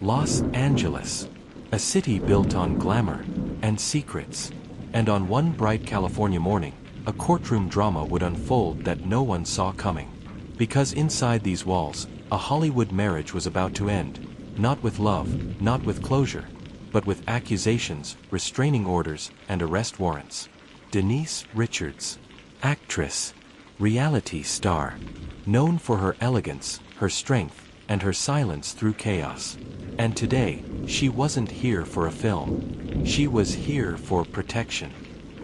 Los Angeles, a city built on glamour and secrets. And on one bright California morning, a courtroom drama would unfold that no one saw coming. Because inside these walls, a Hollywood marriage was about to end, not with love, not with closure, but with accusations, restraining orders, and arrest warrants. Denise Richards, actress, reality star, known for her elegance, her strength, and her silence through chaos. And today, she wasn't here for a film. She was here for protection.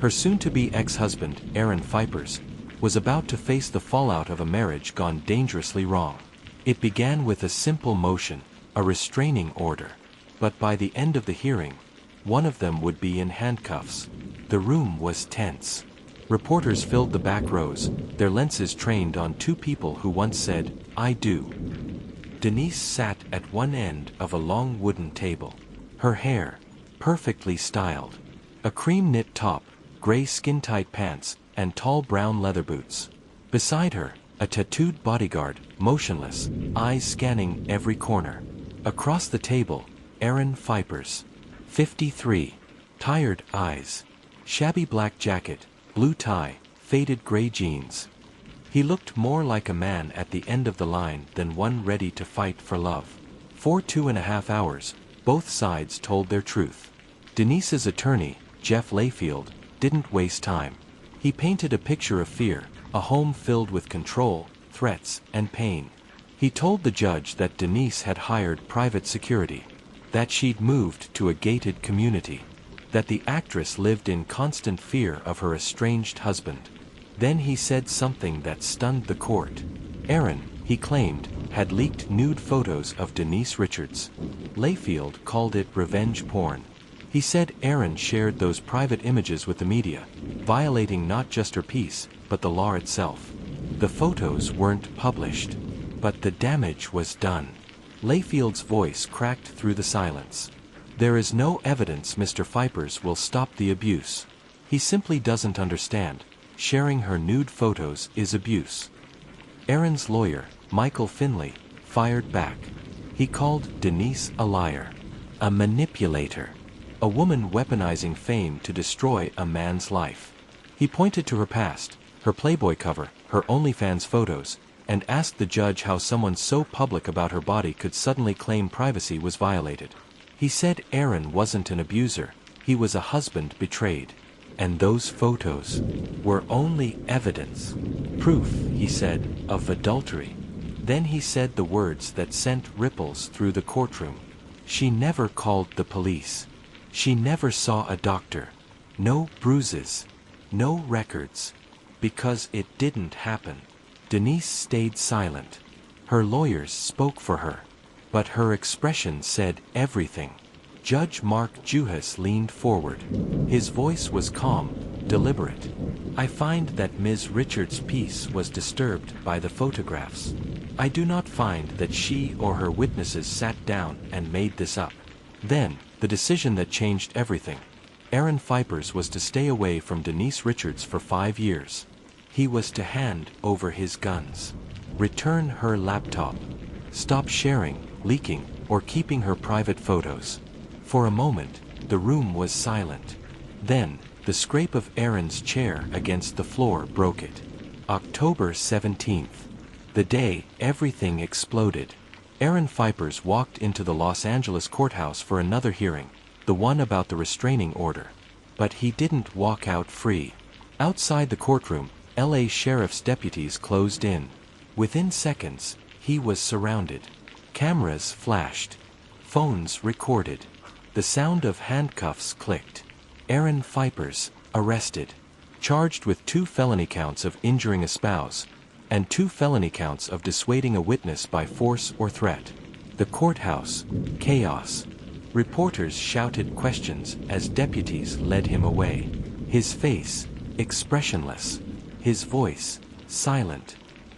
Her soon-to-be ex-husband, Aaron Phypers, was about to face the fallout of a marriage gone dangerously wrong. It began with a simple motion, a restraining order. But by the end of the hearing, one of them would be in handcuffs. The room was tense. Reporters filled the back rows, their lenses trained on two people who once said, "I do." Denise sat at one end of a long wooden table. Her hair, perfectly styled. A cream knit top, gray skin-tight pants, and tall brown leather boots. Beside her, a tattooed bodyguard, motionless, eyes scanning every corner. Across the table, Aaron Phypers, 53, tired eyes, shabby black jacket, blue tie, faded gray jeans. He looked more like a man at the end of the line than one ready to fight for love. For 2.5 hours, both sides told their truth. Denise's attorney, Jeff Layfield, didn't waste time. He painted a picture of fear, a home filled with control, threats, and pain. He told the judge that Denise had hired private security, that she'd moved to a gated community, that the actress lived in constant fear of her estranged husband. Then he said something that stunned the court. Aaron, he claimed, had leaked nude photos of Denise Richards. Layfield called it revenge porn. He said Aaron shared those private images with the media, violating not just her peace, but the law itself. The photos weren't published, but the damage was done. Layfield's voice cracked through the silence. There is no evidence Mr. Phypers will stop the abuse. He simply doesn't understand. Sharing her nude photos is abuse. Aaron's lawyer, Michael Finley, fired back. He called Denise a liar, a manipulator, a woman weaponizing fame to destroy a man's life. He pointed to her past, her Playboy cover, her OnlyFans photos, and asked the judge how someone so public about her body could suddenly claim privacy was violated. He said Aaron wasn't an abuser, he was a husband betrayed. And those photos were only evidence. Proof, he said, of adultery. Then he said the words that sent ripples through the courtroom. She never called the police. She never saw a doctor. No bruises. No records. Because it didn't happen. Denise stayed silent. Her lawyers spoke for her. But her expression said everything. Judge Mark Juhas leaned forward. His voice was calm, deliberate. I find that Ms. Richards' peace was disturbed by the photographs. I do not find that she or her witnesses sat down and made this up. Then, the decision that changed everything. Aaron Phypers was to stay away from Denise Richards for 5 years. He was to hand over his guns. Return her laptop. Stop sharing, leaking, or keeping her private photos. For a moment, the room was silent. Then, the scrape of Aaron's chair against the floor broke it. October 17th. The day everything exploded. Aaron Phypers walked into the Los Angeles courthouse for another hearing, the one about the restraining order. But he didn't walk out free. Outside the courtroom, LA sheriff's deputies closed in. Within seconds, he was surrounded. Cameras flashed. Phones recorded. The sound of handcuffs clicked. Aaron Phypers, arrested. Charged with 2 felony counts of injuring a spouse, and 2 felony counts of dissuading a witness by force or threat. The courthouse, chaos. Reporters shouted questions as deputies led him away. His face, expressionless. His voice, silent.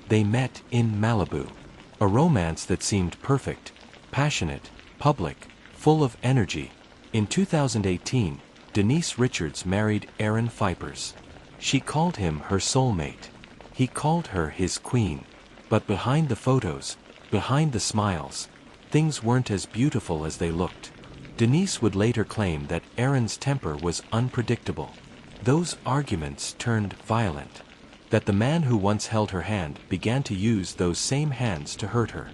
They met in Malibu. A romance that seemed perfect, passionate, public, full of energy. In 2018, Denise Richards married Aaron Phypers. She called him her soulmate. He called her his queen. But behind the photos, behind the smiles, things weren't as beautiful as they looked. Denise would later claim that Aaron's temper was unpredictable. Those arguments turned violent. That the man who once held her hand began to use those same hands to hurt her.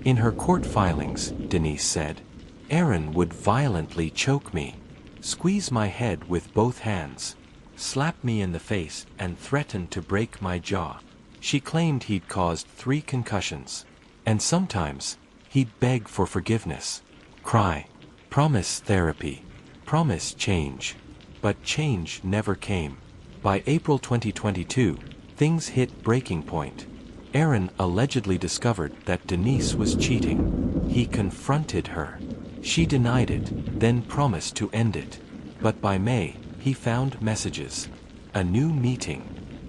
In her court filings, Denise said, Aaron would violently choke me, squeeze my head with both hands, slap me in the face, and threaten to break my jaw. She claimed he'd caused 3 concussions. And sometimes, he'd beg for forgiveness, cry, promise therapy, promise change. But change never came. By April 2022, things hit breaking point. Aaron allegedly discovered that Denise was cheating. He confronted her. She denied it, then promised to end it. But by May, he found messages. A new meeting.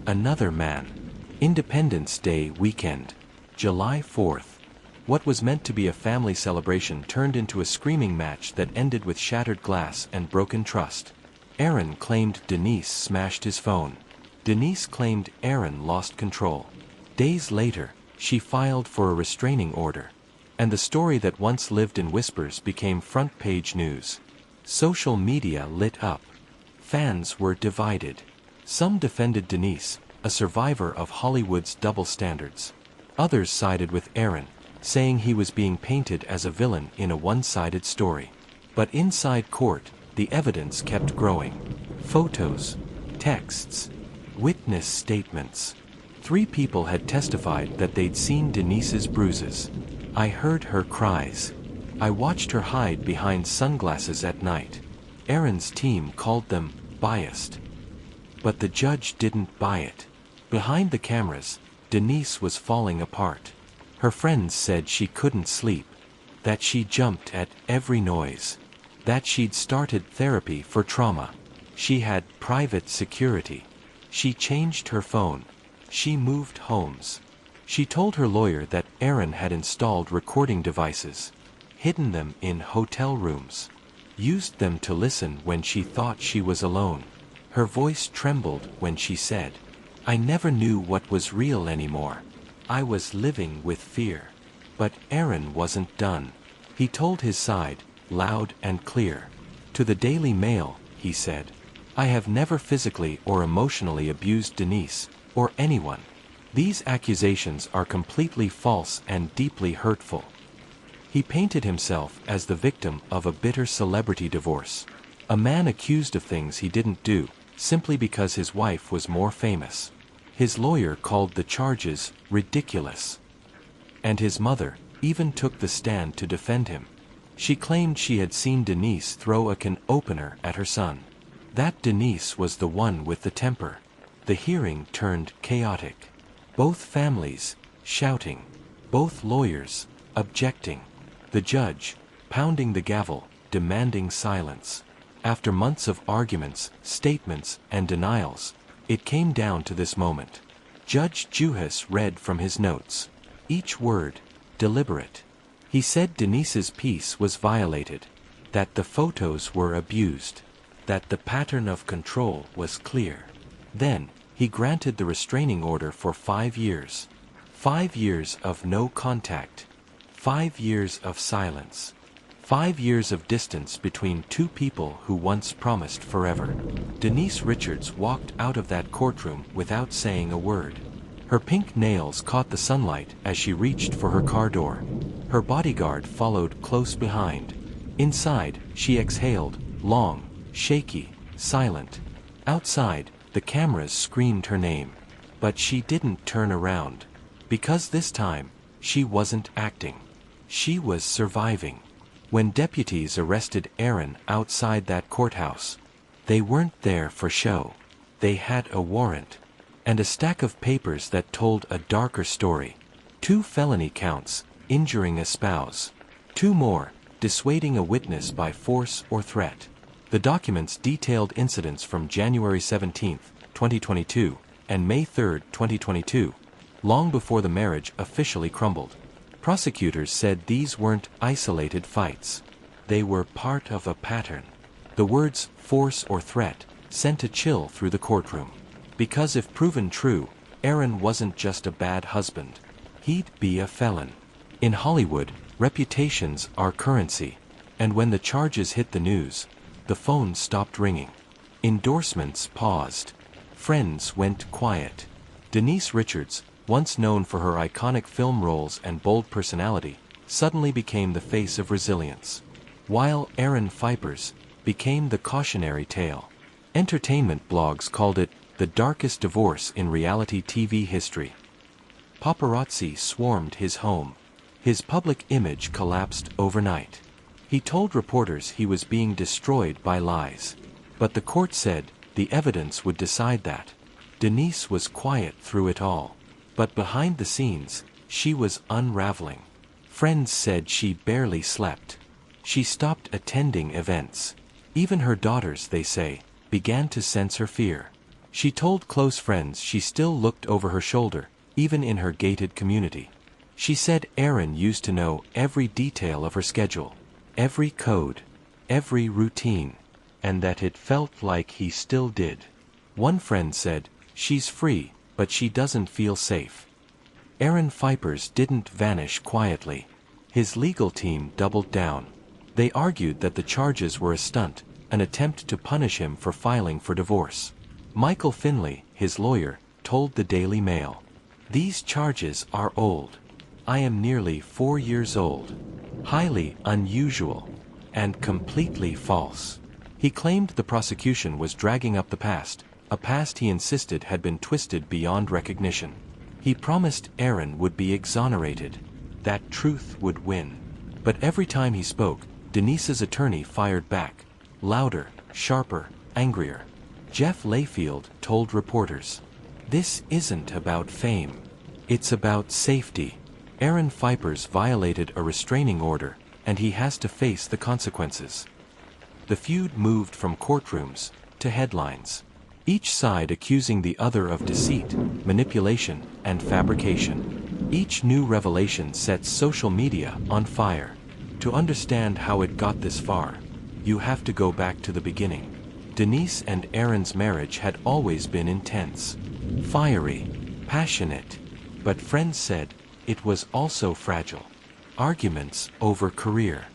Another man. Independence Day weekend. July 4th. What was meant to be a family celebration turned into a screaming match that ended with shattered glass and broken trust. Aaron claimed Denise smashed his phone. Denise claimed Aaron lost control. Days later, she filed for a restraining order. And the story that once lived in whispers became front-page news. Social media lit up. Fans were divided. Some defended Denise, a survivor of Hollywood's double standards. Others sided with Aaron, saying he was being painted as a villain in a one-sided story. But inside court, the evidence kept growing. Photos, texts, witness statements. 3 people had testified that they'd seen Denise's bruises. I heard her cries. I watched her hide behind sunglasses at night. Aaron's team called them biased. But the judge didn't buy it. Behind the cameras, Denise was falling apart. Her friends said she couldn't sleep, that she jumped at every noise, that she'd started therapy for trauma. She had private security. She changed her phone. She moved homes. She told her lawyer that Aaron had installed recording devices, hidden them in hotel rooms, used them to listen when she thought she was alone. Her voice trembled when she said, I never knew what was real anymore. I was living with fear. But Aaron wasn't done. He told his side, loud and clear. To the Daily Mail, he said, I have never physically or emotionally abused Denise, or anyone. These accusations are completely false and deeply hurtful. He painted himself as the victim of a bitter celebrity divorce. A man accused of things he didn't do, simply because his wife was more famous. His lawyer called the charges ridiculous. And his mother even took the stand to defend him. She claimed she had seen Denise throw a can opener at her son. That Denise was the one with the temper. The hearing turned chaotic. Both families shouting. Both lawyers objecting. The judge pounding the gavel, demanding silence. After months of arguments, statements, and denials, it came down to this moment. Judge Juhas read from his notes. Each word, deliberate. He said Denise's peace was violated, that the photos were abused, that the pattern of control was clear. Then, he granted the restraining order for 5 years. 5 years of no contact. 5 years of silence. 5 years of distance between 2 people who once promised forever. Denise Richards walked out of that courtroom without saying a word. Her pink nails caught the sunlight as she reached for her car door. Her bodyguard followed close behind. Inside, she exhaled, long, shaky, silent. Outside, the cameras screamed her name. But she didn't turn around. Because this time, she wasn't acting. She was surviving. When deputies arrested Aaron outside that courthouse, they weren't there for show. They had a warrant. And a stack of papers that told a darker story. 2 felony counts, injuring a spouse. 2 more, dissuading a witness by force or threat. The documents detailed incidents from January 17, 2022, and May 3, 2022, long before the marriage officially crumbled. Prosecutors said these weren't isolated fights. They were part of a pattern. The words force or threat sent a chill through the courtroom. Because if proven true, Aaron wasn't just a bad husband. He'd be a felon. In Hollywood, Reputations are currency, and when the charges hit the news, the phone stopped ringing. Endorsements paused. Friends went quiet. Denise Richards, once known for her iconic film roles and bold personality, suddenly became the face of resilience, while Aaron Phypers became the cautionary tale. Entertainment blogs called it the darkest divorce in reality TV history. Paparazzi swarmed his home. His public image collapsed overnight. He told reporters he was being destroyed by lies. But the court said the evidence would decide that. Denise was quiet through it all. But behind the scenes, she was unraveling. Friends said she barely slept. She stopped attending events. Even her daughters, they say, began to sense her fear. She told close friends she still looked over her shoulder, even in her gated community. She said Aaron used to know every detail of her schedule, every code, every routine, and that it felt like he still did. One friend said, "She's free, but she doesn't feel safe." Aaron Phypers didn't vanish quietly. His legal team doubled down. They argued that the charges were a stunt, an attempt to punish him for filing for divorce. Michael Finley, his lawyer, told the Daily Mail, "These charges are old. I am nearly 4 years old. Highly unusual. And completely false." He claimed the prosecution was dragging up the past, a past he insisted had been twisted beyond recognition. He promised Aaron would be exonerated, that truth would win. But every time he spoke, Denise's attorney fired back, louder, sharper, angrier. Jeff Layfield told reporters, "This isn't about fame. It's about safety. Aaron Phypers violated a restraining order, and he has to face the consequences." The feud moved from courtrooms to headlines, each side accusing the other of deceit, manipulation, and fabrication. Each new revelation sets social media on fire. To understand how it got this far, you have to go back to the beginning. Denise and Aaron's marriage had always been intense, fiery, passionate, but friends said it was also fragile. Arguments over career,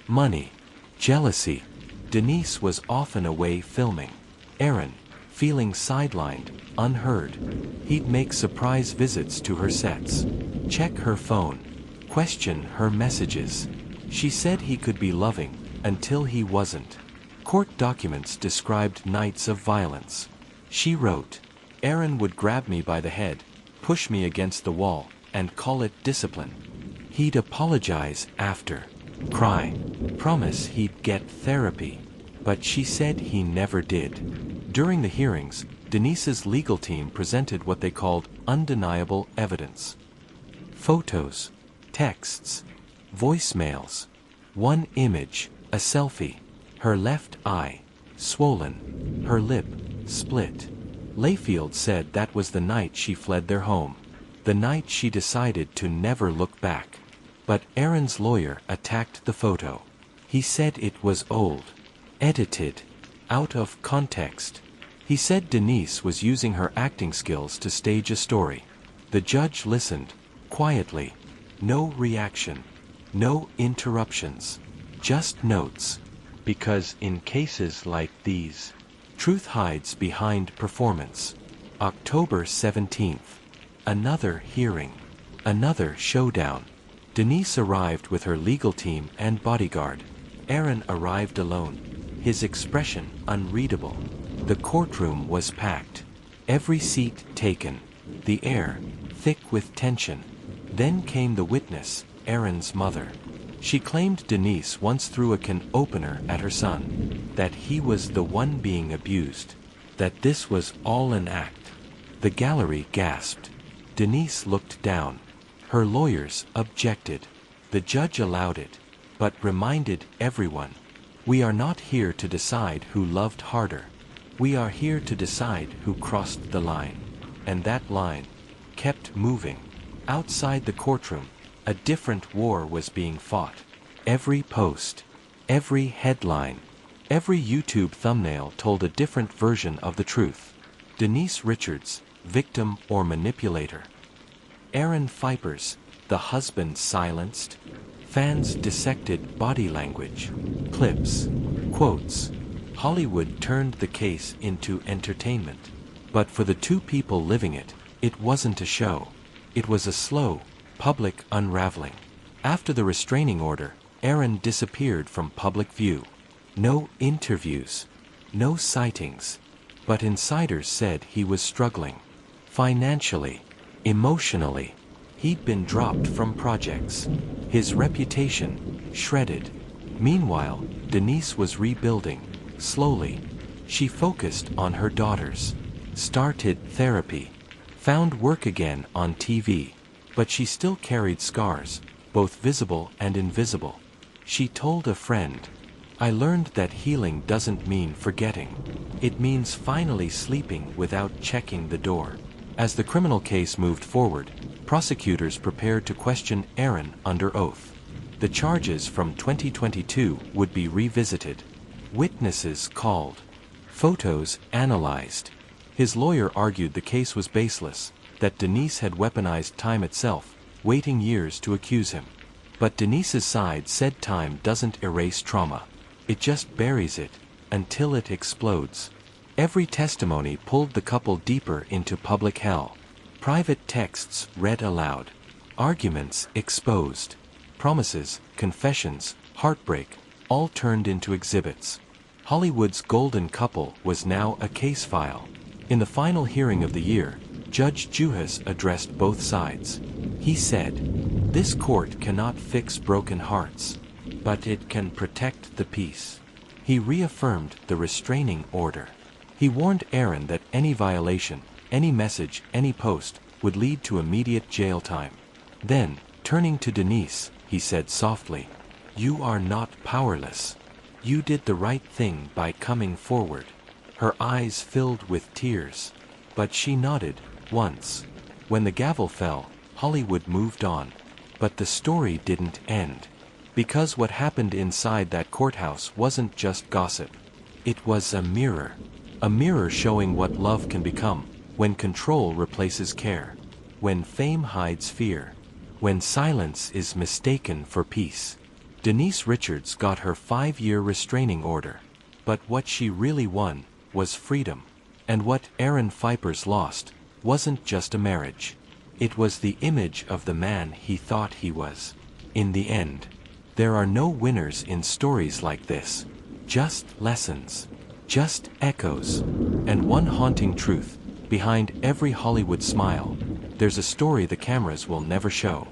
money, jealousy. Denise was often away filming. Aaron, feeling sidelined, unheard. He'd make surprise visits to her sets, check her phone, question her messages. She said he could be loving until he wasn't. Court documents described nights of violence. She wrote, "Aaron would grab me by the head, push me against the wall, and call it discipline. He'd apologize after, cry, promise he'd get therapy." But she said he never did. During the hearings, Denise's legal team presented what they called undeniable evidence. Photos, texts, voicemails. One image, a selfie. Her left eye, swollen. Her lip, split. Layfield said that was the night she fled their home. The night she decided to never look back. But Aaron's lawyer attacked the photo. He said it was old, edited, out of context. He said Denise was using her acting skills to stage a story. The judge listened, quietly. No reaction. No interruptions. Just notes. Because in cases like these, truth hides behind performance. October 17th. Another hearing. Another showdown. Denise arrived with her legal team and bodyguard. Aaron arrived alone. His expression unreadable. The courtroom was packed. Every seat taken. The air thick with tension. Then came the witness, Aaron's mother. She claimed Denise once threw a can opener at her son. That he was the one being abused. That this was all an act. The gallery gasped. Denise looked down. Her lawyers objected. The judge allowed it, but reminded everyone, "We are not here to decide who loved harder. We are here to decide who crossed the line." And that line kept moving. Outside the courtroom, a different war was being fought. Every post, every headline, every YouTube thumbnail told a different version of the truth. Denise Richards, victim or manipulator. Aaron Phypers, the husband silenced. Fans dissected body language, clips, quotes. Hollywood turned the case into entertainment. But for the two people living it, it wasn't a show. It was a slow, public unraveling. After the restraining order, Aaron disappeared from public view. No interviews, no sightings. But insiders said he was struggling. Financially, emotionally. He'd been dropped from projects. His reputation, shredded. Meanwhile, Denise was rebuilding, slowly. She focused on her daughters. Started therapy. Found work again on TV. But she still carried scars, both visible and invisible. She told a friend, "I learned that healing doesn't mean forgetting. It means finally sleeping without checking the door." As the criminal case moved forward, prosecutors prepared to question Aaron under oath. The charges from 2022 would be revisited. Witnesses called. Photos analyzed. His lawyer argued the case was baseless, that Denise had weaponized time itself, waiting years to accuse him. But Denise's side said time doesn't erase trauma. It just buries it, until it explodes. Every testimony pulled the couple deeper into public hell. Private texts read aloud. Arguments exposed. Promises, confessions, heartbreak, all turned into exhibits. Hollywood's golden couple was now a case file. In the final hearing of the year, Judge Juhas addressed both sides. He said, "This court cannot fix broken hearts, but it can protect the peace." He reaffirmed the restraining order. He warned Aaron that any violation, any message, any post, would lead to immediate jail time. Then, turning to Denise, he said softly, "You are not powerless. You did the right thing by coming forward." Her eyes filled with tears. But she nodded, once. When the gavel fell, Hollywood moved on. But the story didn't end. Because what happened inside that courthouse wasn't just gossip. It was a mirror. A mirror showing what love can become, when control replaces care. When fame hides fear. When silence is mistaken for peace. Denise Richards got her 5-year restraining order. But what she really won was freedom. And what Aaron Phypers lost wasn't just a marriage. It was the image of the man he thought he was. In the end, there are no winners in stories like this. Just lessons. Just echoes. And one haunting truth, behind every Hollywood smile, there's a story the cameras will never show.